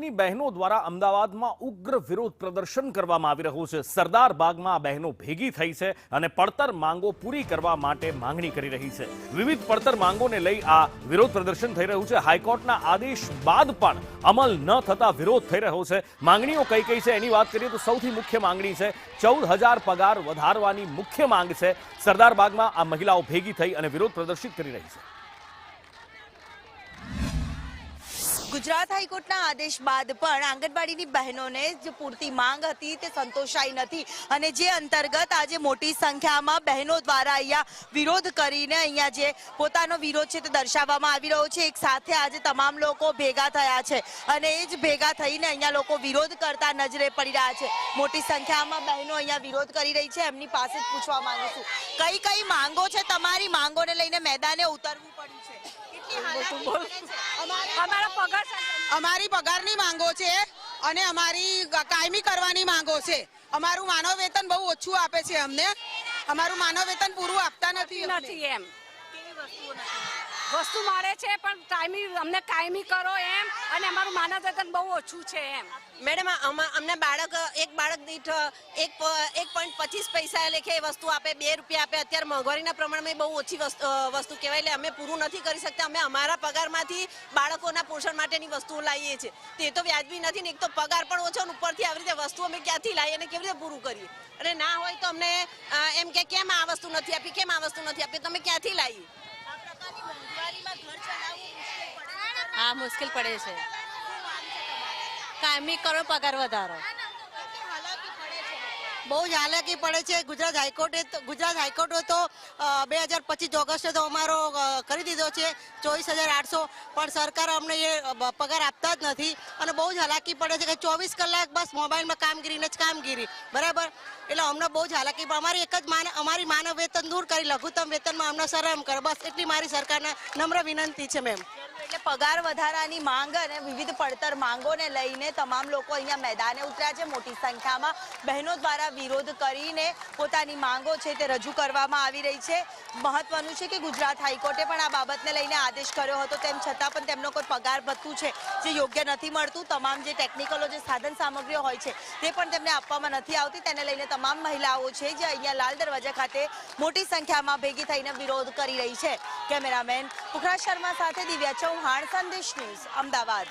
આંગણવાડીની બહેનો દ્વારા અમદાવાદમાં ઉગ્ર વિરોધ પ્રદર્શન કરવામાં આવી રહ્યું છે। સરદાર બાગમાં બહેનો ભેગી થઈ છે અને પડતર માંગો પૂરી કરવા માટે માંગણી કરી રહી છે। વિવિધ પડતર માંગોને લઈ આ વિરોધ પ્રદર્શન થઈ રહ્યું છે। હાઈકોર્ટના આદેશ બાદ પણ અમલ ન થતા વિરોધ થઈ રહ્યો છે। માંગણીઓ કઈ કઈ છે એની વાત કરીએ તો સૌથી મુખ્ય માંગણી છે 14,000 પગાર વધારવાની મુખ્ય માંગ છે। સરદાર બાગમાં આ મહિલાઓ ભેગી થઈ અને વિરોધ પ્રદર્શિત કરી રહી છે। ગુજરાત હાઈકોર્ટના આદેશ બાદ પણ આંગણવાડીની બહેનોને જે પૂરતી માંગ હતી તે સંતોષાઈ નથી અને જે અંતર્ગત આજે મોટી સંખ્યામાં બહેનો દ્વારા અહીંયા વિરોધ કરીને અહીંયા જે પોતાનો વિરોધ છે તે દર્શાવવામાં આવી રહ્યો છે। એક સાથે આજે તમામ લોકો ભેગા થયા છે અને એ જ ભેગા થઈને અહીંયા લોકો વિરોધ કરતા નજરે પડી રહ્યા છે। મોટી સંખ્યામાં બહેનો અહીંયા વિરોધ કરી રહી છે। એમની પાસે જ પૂછવા માંગુ છું, કઈ કઈ માંગો છે? તમારી માંગોને લઈને મેદાને ઉતરવું પડ્યું છે, અમારી પગારની માંગો છે અને અમારી કાયમી કરવાની માંગો છે। અમારું માનવ વેતન બહુ ઓછું આપે છે, અમને અમારું માનવ વેતન પૂરું આપતા નથી એમ વસ્તુ મળે છે પણ અમને કાયમી કરો એમ, અને અમારું માનવ વેતન બહુ ઓછું છે એમ। મેડમ અમને એક બાળક દીઠ 1.25 પૈસા લેખે વસ્તુ આપે, 2 રૂપિયા આપે। અત્યારે મોંઘવારીના પ્રમાણમાં બહુ ઓછી વસ્તુ કહેવાય, એટલે અમે પૂરું નથી કરી શકતા। અમે અમારા પગારમાંથી બાળકોના પોષણ માટેની વસ્તુઓ લાવીએ છીએ, તે તો વ્યાજબી નથી ને। એક તો પગાર પણ ઓછો, ઉપરથી આવી રીતે વસ્તુ અમે ક્યાંથી લાવીએ અને કેવી રીતે પૂરું કરીએ? અને ના હોય તો અમને એમ કે કેમ આ વસ્તુ નથી આપી, કેમ આ વસ્તુ નથી આપી, તમે ક્યાંથી લાવીએ? હા, મુશ્કેલ પડે છે। કાયમી કરો, પગાર વધારો। બહુ જ હાલાકી પડે છે। ગુજરાત હાઈકોર્ટે તો 2025 ઓગસ્ટે તો અમારો કરી દીધો છે 24,800, પણ સરકાર અમને એ પગાર આપતા જ નથી અને બહુ જ હાલાકી પડે છે કે 24 કલાક બસ મોબાઈલમાં કામગીરીને જ કામગીરી, બરાબર? એટલે અમને બહુ જ હાલાકી, અમારી એક જ અમારી માનવ વેતન દૂર કરી લઘુત્તમ વેતનમાં અમને શરમ કરે, બસ એટલી મારી સરકારને નમ્ર વિનંતી છે મેમ। એટલે પગાર વધારાની માંગ અને વિવિધ પડતર માંગોને લઈને તમામ લોકો અહીંયા મેદાને ઉતર્યા છે। મોટી સંખ્યામાં બહેનો દ્વારા વિરોધ કરીને પોતાની માંગો છે તે રજૂ કરવામાં આવી રહી છે। મહત્વનું છે કે ગુજરાત હાઈકોર્ટે પણ આ બાબતને લઈને આદેશ કર્યો હતો, તેમ છતાં પણ તેમનો કોઈ પગાર ભથ્થું છે જે યોગ્ય નથી મળતું। તમામ જે ટેકનિકલો જે સાધન સામગ્રીઓ હોય છે તે પણ તેમને આપવામાં નથી આવતી। તેને લઈને તમામ મહિલાઓ છે જે અહીંયા લાલ દરવાજા ખાતે મોટી સંખ્યામાં ભેગી થઈને વિરોધ કરી રહી છે। કેમેરામેન પુખરાજ શર્મા સાથે દિવ્યા ચૌહાણ, સંદેશ ન્યૂઝ, અમદાવાદ।